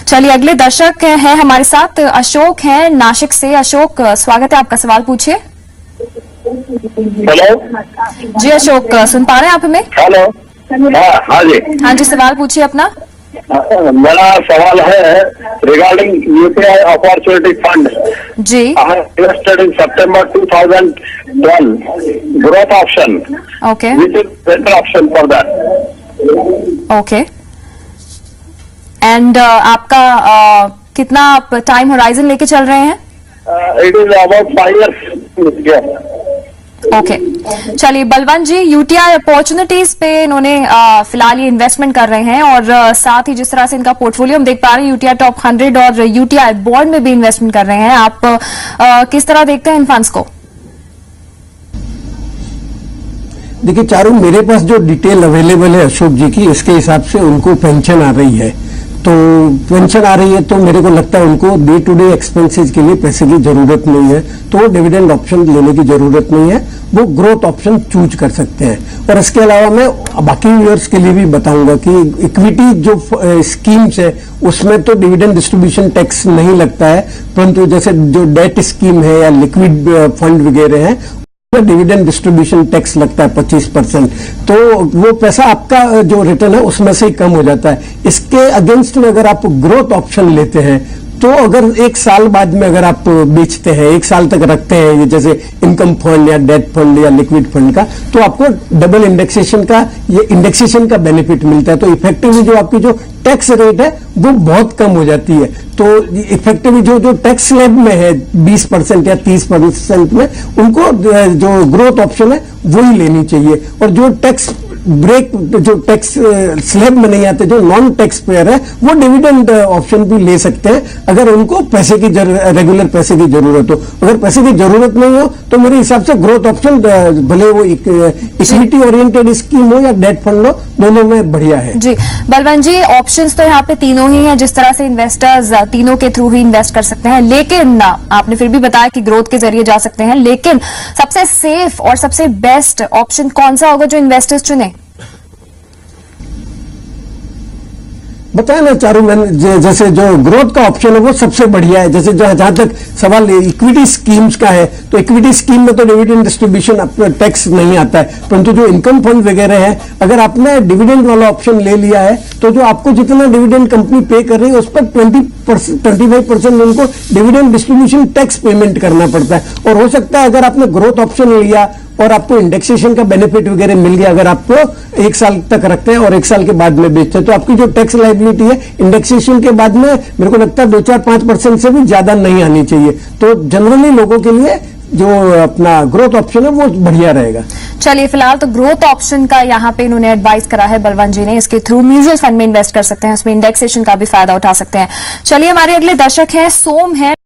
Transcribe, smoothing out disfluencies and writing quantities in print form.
चलिए अगले दर्शक हैं हमारे साथ, अशोक हैं नासिक से। अशोक, स्वागत है आपका, सवाल पूछिए। हेलो जी अशोक, सुन पा रहे हैं आप हमें? हेलो। हाँ जी। हाँ जी, सवाल पूछिए अपना। मेरा सवाल है रिगार्डिंग यूपीआई अपॉर्चुनिटी फंड। जी। I invested in September 2012 growth option. Okay Which is better option for that? Okay. And आपका कितना आप टाइम होराइजन लेके चल रहे हैं? It is about 5 years. Yeah. Okay चलिए बलवंत जी, यूटीआई अपॉर्चुनिटीज पे इन्होंने फिलहाल ये इन्वेस्टमेंट कर रहे हैं और साथ ही जिस तरह से इनका पोर्टफोलियो हम देख पा रहे हैं, यूटीआई टॉप 100 और यूटीआई बॉन्ड में भी इन्वेस्टमेंट कर रहे हैं। आप किस तरह देखते हैं इन फंड्स को? देखिए चारों, मेरे पास जो डिटेल अवेलेबल है अशोक जी की, इसके हिसाब से उनको पेंशन आ रही है। तो पेंशन आ रही है तो मेरे को लगता है उनको डे टू डे एक्सपेंसेस के लिए पैसे की जरूरत नहीं है, तो वो डिविडेंड ऑप्शन लेने की जरूरत नहीं है, वो ग्रोथ ऑप्शन चूज कर सकते हैं। और इसके अलावा मैं बाकी व्यूअर्स के लिए भी बताऊंगा कि इक्विटी जो स्कीम्स है उसमें तो डिविडेंड डिस्ट्रीब्यूशन टैक्स नहीं लगता है, परंतु जैसे जो डेट स्कीम है या लिक्विड फंड वगैरह है डिविडेंड डिस्ट्रीब्यूशन टैक्स लगता है 25%। तो वो पैसा आपका जो रिटर्न है उसमें से ही कम हो जाता है। इसके अगेंस्ट में अगर आप ग्रोथ ऑप्शन लेते हैं तो अगर 1 साल बाद में अगर आप बेचते हैं, 1 साल तक रखते हैं, ये जैसे इनकम फंड या डेट फंड या लिक्विड फंड का, तो आपको डबल इंडेक्सेशन का, ये इंडेक्सेशन का बेनिफिट मिलता है। तो इफेक्टिवली जो आपकी जो टैक्स रेट है वो बहुत कम हो जाती है। तो इफेक्टिवली जो टैक्स स्लैब में है 20% या 30% में, उनको जो ग्रोथ ऑप्शन है वही लेनी चाहिए। और जो टैक्स ब्रेक, जो टैक्स स्लैब में नहीं आते, जो नॉन टैक्स पेयर है, वो डिविडेंड ऑप्शन भी ले सकते हैं अगर उनको पैसे की रेगुलर पैसे की जरूरत हो। अगर पैसे की जरूरत नहीं हो तो मेरे हिसाब से ग्रोथ ऑप्शन, भले वो इक्विटी ओरिएंटेड स्कीम हो या डेट फंड हो, दोनों में बढ़िया है। जी बलवंत जी, ऑप्शंस तो यहाँ पे तीनों ही हैं, जिस तरह से इन्वेस्टर्स तीनों के थ्रू ही इन्वेस्ट कर सकते हैं, लेकिन आपने फिर भी बताया कि ग्रोथ के जरिए जा सकते हैं, लेकिन सबसे सेफ और सबसे बेस्ट ऑप्शन कौन सा होगा जो इन्वेस्टर्स चुने? बताया ना चारों, मैंने जैसे जो ग्रोथ का ऑप्शन है वो सबसे बढ़िया है। जैसे जहां तक सवाल इक्विटी स्कीम्स का है, तो इक्विटी स्कीम में तो डिविडेंड डिस्ट्रीब्यूशन टैक्स नहीं आता है, परंतु जो इनकम फंड वगैरह है, अगर आपने डिविडेंड वाला ऑप्शन ले लिया है तो जो आपको जितना डिविडेंड कंपनी पे कर रही है उस पर 25% उनको डिविडेंड डिस्ट्रीब्यूशन टैक्स पेमेंट करना पड़ता है। और हो सकता है अगर आपने ग्रोथ ऑप्शन लिया और आपको इंडेक्सेशन का बेनिफिट वगैरह मिल गया, अगर आपको 1 साल तक रखते हैं और 1 साल के बाद में बेचते हैं, तो आपकी जो टैक्स लायबिलिटी है इंडेक्सेशन के बाद में मेरे को लगता है 2-4-5% से भी ज्यादा नहीं आनी चाहिए। तो जनरली लोगों के लिए जो अपना ग्रोथ ऑप्शन है वो बढ़िया रहेगा। चलिए फिलहाल तो ग्रोथ ऑप्शन का यहाँ पे इन्होंने एडवाइस करा है बलवंत जी ने, इसके थ्रू म्यूचुअल फंड में इन्वेस्ट कर सकते हैं, उसमें इंडेक्सेशन का भी फायदा उठा सकते हैं। चलिए हमारे अगले दर्शक हैं सोम है।